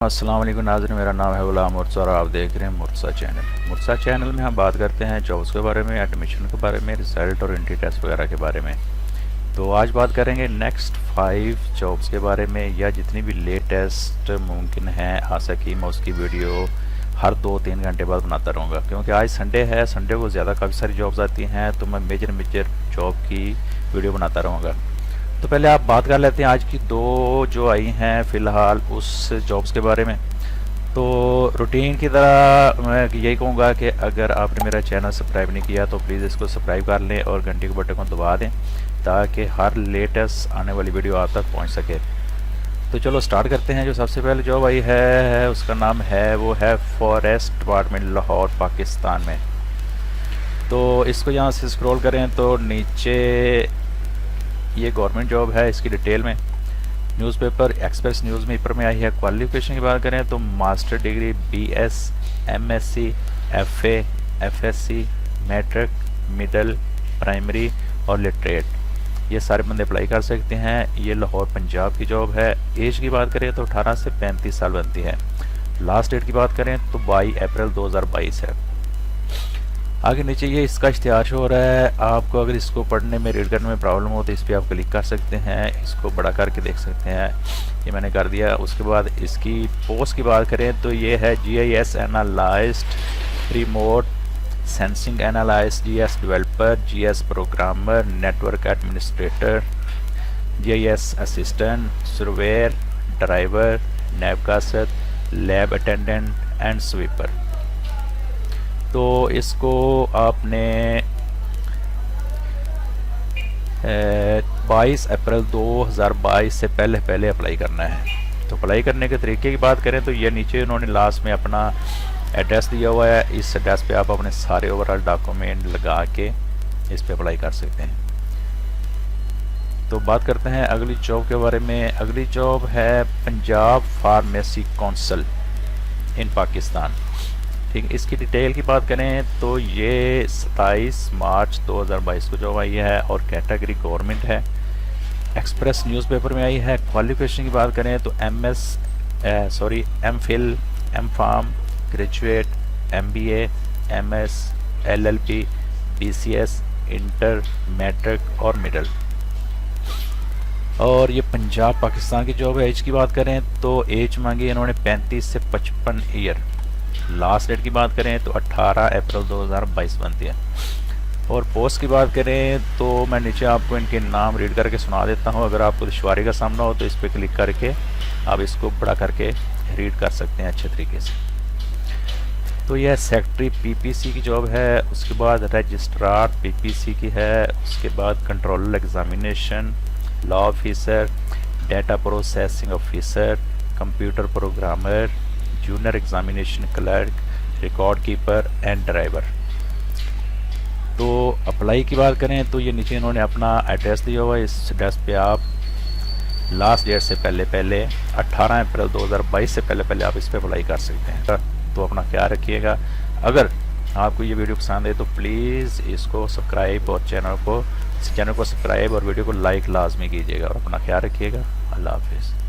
अस्सलाम वालेकुम नाज़रीन, मेरा नाम है गुलाम मुर्तज़ा और आप देख रहे हैं मुर्तज़ा चैनल। मुर्तज़ा चैनल में हम बात करते हैं जॉब्स के बारे में, एडमिशन के बारे में, रिज़ल्ट और एंट्री टेस्ट वगैरह के बारे में। तो आज बात करेंगे नेक्स्ट 5 जॉब्स के बारे में, या जितनी भी लेटेस्ट मुमकिन है आ सकी मैं उसकी वीडियो हर 2-3 घंटे बाद बनाता रहूँगा, क्योंकि आज संडे है। संडे को ज़्यादा काफ़ी सारी जॉब्स आती हैं, तो मैं मेजर जॉब की वीडियो बनाता रहूँगा। तो पहले आप बात कर लेते हैं आज की 2 जो आई हैं फ़िलहाल उस जॉब्स के बारे में। तो रूटीन की तरह मैं यही कहूँगा कि अगर आपने मेरा चैनल सब्सक्राइब नहीं किया तो प्लीज़ इसको सब्सक्राइब कर लें और घंटी के बटन को दबा दें, ताकि हर लेटेस्ट आने वाली वीडियो आप तक पहुँच सके। तो चलो स्टार्ट करते हैं। जो सबसे पहले जॉब आई है उसका नाम है वो है फॉरेस्ट डिपार्टमेंट, लाहौर पाकिस्तान में। तो इसको यहाँ से स्क्रॉल करें तो नीचे ये गवर्नमेंट जॉब है। इसकी डिटेल में न्यूज़पेपर एक्सप्रेस न्यूज़ पेपर में आई है। क्वालिफिकेशन की बात करें तो master degree, BS, MSc, FA, FSc, matric, middle, primary और लिटरेट, ये सारे बंदे अप्लाई कर सकते हैं। ये लाहौर पंजाब की जॉब है। एज की बात करें तो 18 से 35 साल बनती है। लास्ट डेट की बात करें तो 22 अप्रैल 2022 है। आगे नीचे ये इसका इश्तिहार शो हो रहा है। आपको अगर इसको पढ़ने में, रीड करने में प्रॉब्लम हो तो इस पर आप क्लिक कर सकते हैं, इसको बड़ा करके देख सकते हैं। ये मैंने कर दिया। उसके बाद इसकी पोस्ट की बात करें तो ये है GIS analyst, remote sensing analyst, GIS developer, GIS programmer, network administrator, GIS assistant, surveyor, driver, नैवकासर, लैब अटेंडेंट एंड स्वीपर। तो इसको आपने 22 अप्रैल 2022 से पहले अप्लाई करना है। तो अप्लाई करने के तरीके की बात करें तो ये नीचे उन्होंने लास्ट में अपना एड्रेस दिया हुआ है। इस एड्रेस पे आप अपने सारे ओवरऑल डॉक्यूमेंट लगा के इस पे अप्लाई कर सकते हैं। तो बात करते हैं अगली जॉब के बारे में। अगली जॉब है पंजाब फार्मेसी काउंसिल इन पाकिस्तान। ठीक, इसकी डिटेल की बात करें तो ये 27 मार्च 2022 को जॉब आई है और कैटेगरी गवर्नमेंट है। एक्सप्रेस न्यूज़पेपर में आई है। क्वालिफिकेशन की बात करें तो MPhil, M.Pharm, graduate, MBA, MS, LLB, BCS, inter, matric और मिडल। और ये पंजाब पाकिस्तान की जॉब है। एज की बात करें तो एज मांगी इन्होंने 35 से 55 ईयर। लास्ट डेट की बात करें तो 18 अप्रैल 2022 बनती है। और पोस्ट की बात करें तो मैं नीचे आपको इनके नाम रीड करके सुना देता हूं। अगर आपको दुश्वारी का सामना हो तो इस पर क्लिक करके आप इसको बड़ा करके रीड कर सकते हैं अच्छे तरीके से। तो यह सेक्रेटरी PPC की जॉब है। उसके बाद रजिस्ट्रार PPC की है। उसके बाद controller examination, law officer, data processing officer, computer programmer, junior examination clerk, record keeper and driver. तो अप्लाई की बात करें तो ये नीचे इन्होंने अपना एड्रेस दिया हुआ है। इस एड्रेस पे आप लास्ट डेट से पहले 18 अप्रैल 2022 से पहले आप इस पे अप्लाई कर सकते हैं। तो अपना ख्याल रखिएगा। अगर आपको ये वीडियो पसंद है तो प्लीज़ इसको सब्सक्राइब और चैनल को सब्सक्राइब और वीडियो को लाइक लाजमी कीजिएगा और अपना ख्याल रखिएगा। अल्लाह हाफिज़।